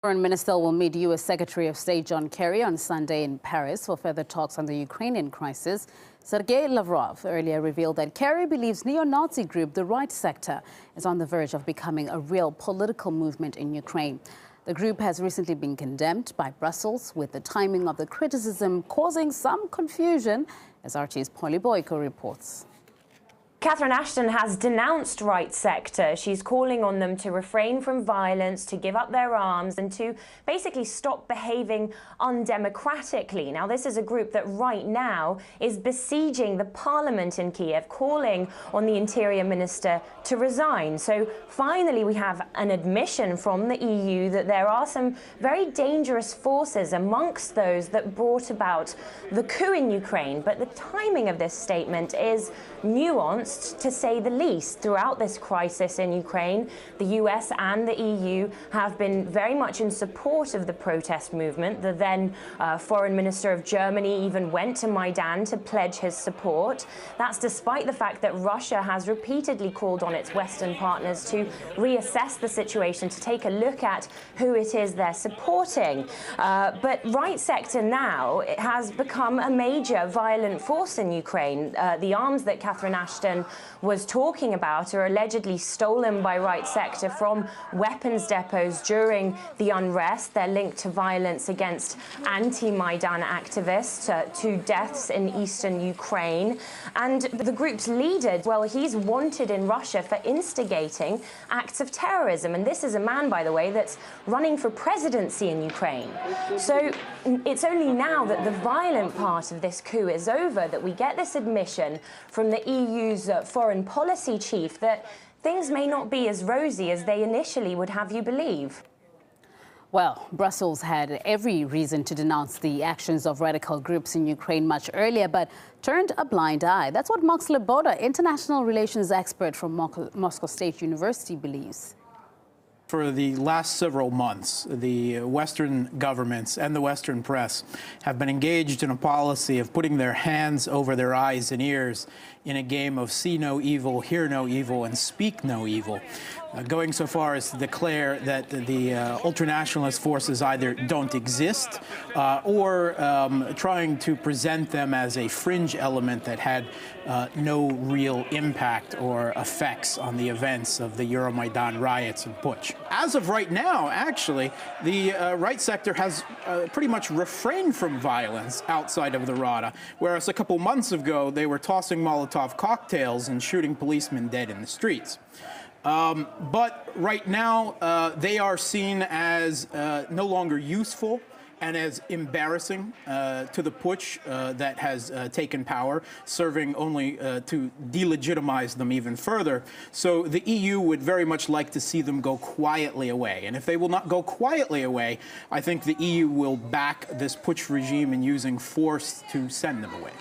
Foreign Minister will meet U.S. Secretary of State John Kerry on Sunday in Paris for further talks on the Ukrainian crisis. Sergei Lavrov earlier revealed that Kerry believes neo-Nazi group the Right Sector is on the verge of becoming a real political movement in Ukraine. The group has recently been condemned by Brussels, with the timing of the criticism causing some confusion, as RT's Polly Boyko reports. Catherine Ashton has denounced Right Sector. She's calling on them to refrain from violence, to give up their arms and to basically stop behaving undemocratically. Now, this is a group that right now is besieging the parliament in Kiev, calling on the Interior Minister to resign. So finally, we have an admission from the EU that there are some very dangerous forces amongst those that brought about the coup in Ukraine. But the timing of this statement is nuanced, to say the least. Throughout this crisis in Ukraine, the US and the EU have been very much in support of the protest movement. The then Foreign Minister of Germany even went to Maidan to pledge his support. That's despite the fact that Russia has repeatedly called on its Western partners to reassess the situation, to take a look at who it is they're supporting. But Right Sector now has become a major violent force in Ukraine. The arms that Catherine Ashton was talking about are allegedly stolen by Right Sector from weapons depots during the unrest. They're linked to violence against anti-Maidan activists, to deaths in eastern Ukraine. And the group's leader, well, he's wanted in Russia for instigating acts of terrorism. And this is a man, by the way, that's running for presidency in Ukraine. So it's only now that the violent part of this coup is over that we get this admission from the EU's foreign policy chief that things may not be as rosy as they initially would have you believe. Well, Brussels had every reason to denounce the actions of radical groups in Ukraine much earlier, but turned a blind eye. That's what Max Leboda, international relations expert from Moscow State University, believes. For the last several months, the Western governments and the Western press have been engaged in a policy of putting their hands over their eyes and ears in a game of see no evil, hear no evil, and speak no evil, going so far as to declare that the ultranationalist forces either don't exist or trying to present them as a fringe element that had no real impact or effects on the events of the Euromaidan riots and putsch. As of right now, actually, the Right Sector has pretty much refrained from violence outside of the Rada, whereas a couple months ago they were tossing Molotov cocktails and shooting policemen dead in the streets. But right now, they are seen as no longer useful and as embarrassing to the putsch that has taken power, serving only to delegitimize them even further. So the EU would very much like to see them go quietly away. And if they will not go quietly away, I think the EU will back this putsch regime in using force to send them away.